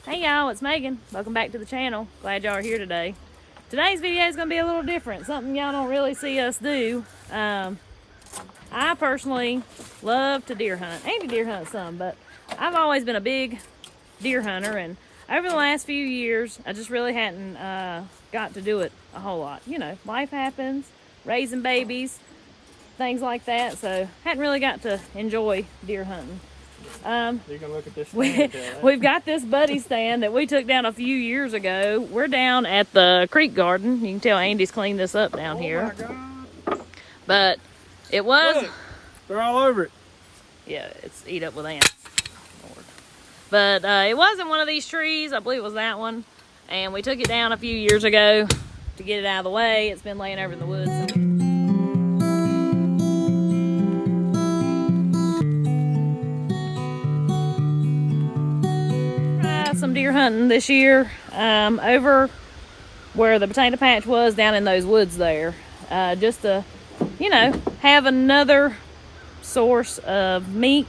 Hey y'all, it's Megan. Welcome back to the channel. Glad y'all are here today. Today's video is going to be a little different, something y'all don't really see us do. I personally love to deer hunt. Andy deer hunts some, but I've always been a big deer hunter, and over the last few years I just really hadn't got to do it a whole lot. You know, life happens, raising babies, things like that, so hadn't really got to enjoy deer hunting. You can look at this stand. We've got this buddy stand that we took down a few years ago. We're down at the creek garden. You can tell Andy's cleaned this up down here. My God. But it was... Look, they're all over it. Yeah, it's eat up with ants. Lord. But it wasn't one of these trees. I believe it was that one. And we took it down a few years ago to get it out of the way. It's been laying over in the woods. Some deer hunting this year over where the potato patch was, down in those woods there, just to, you know, have another source of meat.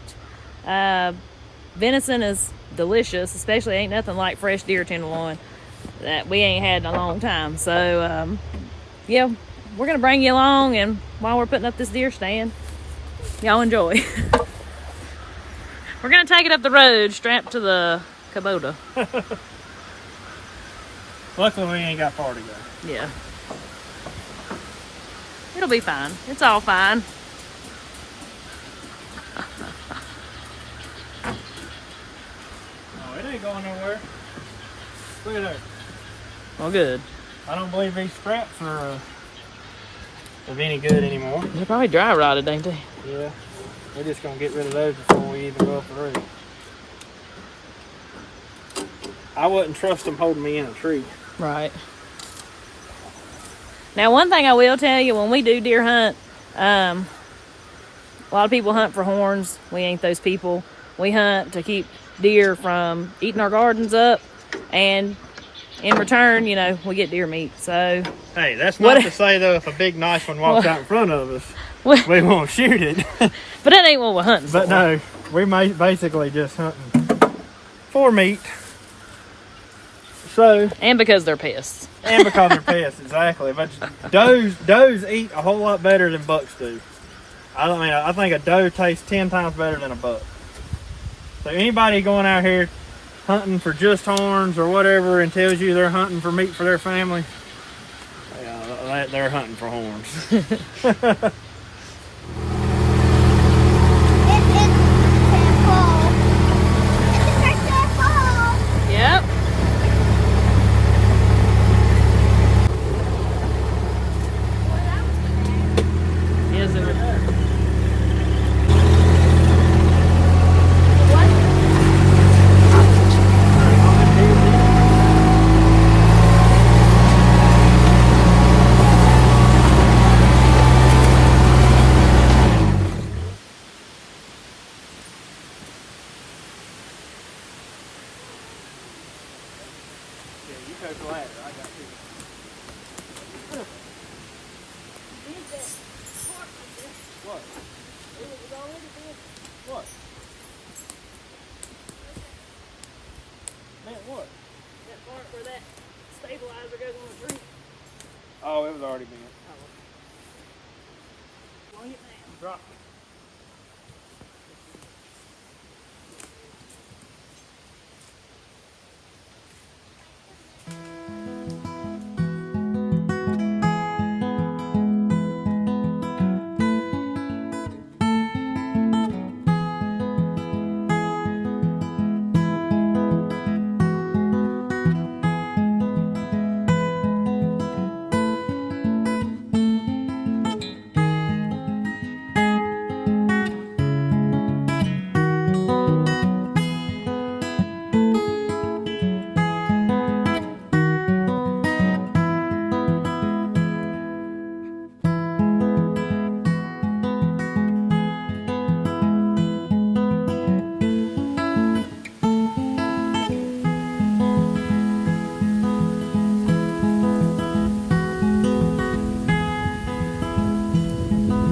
Venison is delicious, especially ain't nothing like fresh deer tenderloin that we ain't had in a long time. So yeah, we're gonna bring you along, and while we're putting up this deer stand, y'all enjoy. We're gonna take it up the road strapped to the Kubota. Luckily, we ain't got far to go. Yeah. It'll be fine. It's all fine. Oh, it ain't going nowhere. Look at there. Well, good. I don't believe these straps are of any good anymore. They're probably dry rotted, ain't they? Yeah. We're just going to get rid of those before we even go up the road. I wouldn't trust them holding me in a tree. Right. Now, one thing I will tell you, when we do deer hunt, a lot of people hunt for horns. We ain't those people. We hunt to keep deer from eating our gardens up, and in return, you know, we get deer meat. So, hey, that's not to say though, if a big nice one walks out in front of us, we won't shoot it. But that ain't what we're hunting for. But no, we basically just hunting for meat. So, and because they're pests. And because they're pests, exactly. But does eat a whole lot better than bucks do. I think a doe tastes 10 times better than a buck. So anybody going out here hunting for just horns or whatever and tells you they're hunting for meat for their family, yeah, they're hunting for horns. Yep. What? Man, what? That part where that stabilizer goes on the tree. Oh, it was already bent. Well, hit that. Drop it.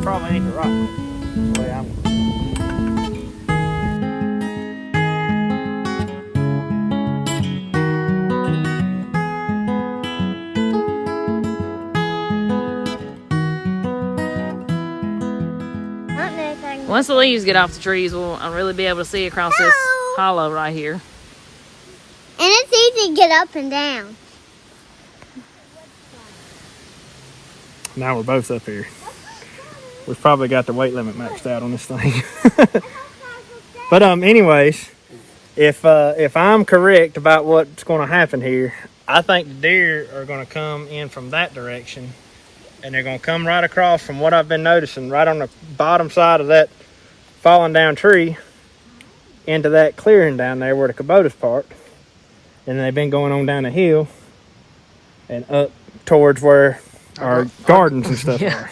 Probably ain't the right way. The way I'm going. Once the leaves get off the trees, I'll really be able to see across this hollow right here. And it's easy to get up and down. Now we're both up here. We've probably got the weight limit maxed out on this thing. But anyways, if I'm correct about what's going to happen here, I think the deer are going to come in from that direction, and they're going to come right across from what I've been noticing, right on the bottom side of that fallen down tree into that clearing down there where the Kubota's parked. And they've been going on down the hill and up towards where our gardens and stuff are.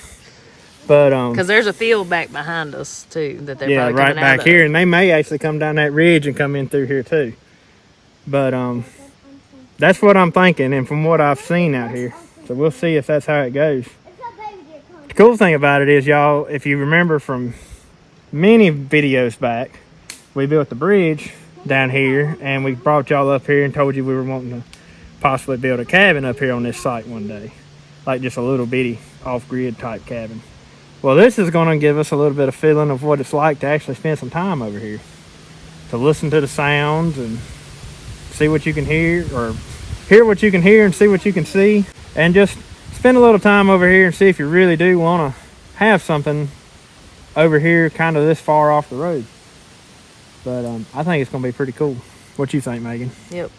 But because there's a field back behind us too that they're probably right coming back out here, of. and they may actually come down that ridge and come in through here too. But that's what I'm thinking, and from what I've seen out here, so we'll see if that's how it goes. The cool thing about it is, y'all, if you remember from many videos back, we built the bridge down here, and we brought y'all up here and told you we were wanting to possibly build a cabin up here on this site one day, like just a little bitty off-grid type cabin. Well, this is going to give us a little bit of feeling of what it's like to actually spend some time over here, to listen to the sounds and see what you can hear, or hear what you can hear and see what you can see, and just spend a little time over here and see if you really do want to have something over here kind of this far off the road. But I think it's going to be pretty cool. What you think, Megan? Yep.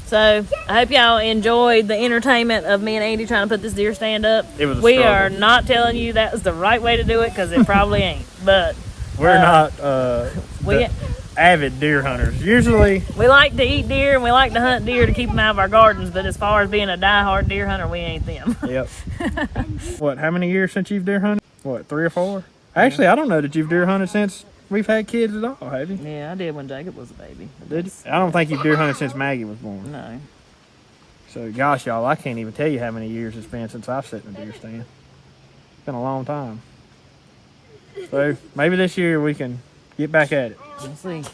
So I hope y'all enjoyed the entertainment of me and Andy trying to put this deer stand up. It was a We struggle. are not telling you that was the right way to do it, because it probably ain't. But We're not we avid deer hunters. Usually, we like to eat deer and we like to hunt deer to keep them out of our gardens. But as far as being a diehard deer hunter, we ain't them. yep. What, how many years since you've deer hunted? What, 3 or 4? Actually, I don't know that you've deer hunted since we've had kids at all, have you? Yeah, I did when Jacob was a baby. Did you? I don't think you've deer hunted since Maggie was born. No. So, gosh, y'all, I can't even tell you how many years it's been since I've sat in a deer stand. It's been a long time. So, maybe this year we can get back at it. We'll see.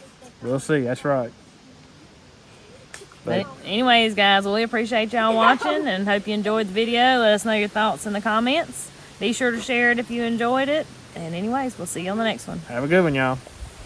We'll see, that's right. But anyways, guys, well, we appreciate y'all watching and hope you enjoyed the video. Let us know your thoughts in the comments. Be sure to share it if you enjoyed it. And anyways, we'll see you on the next one. Have a good one, y'all.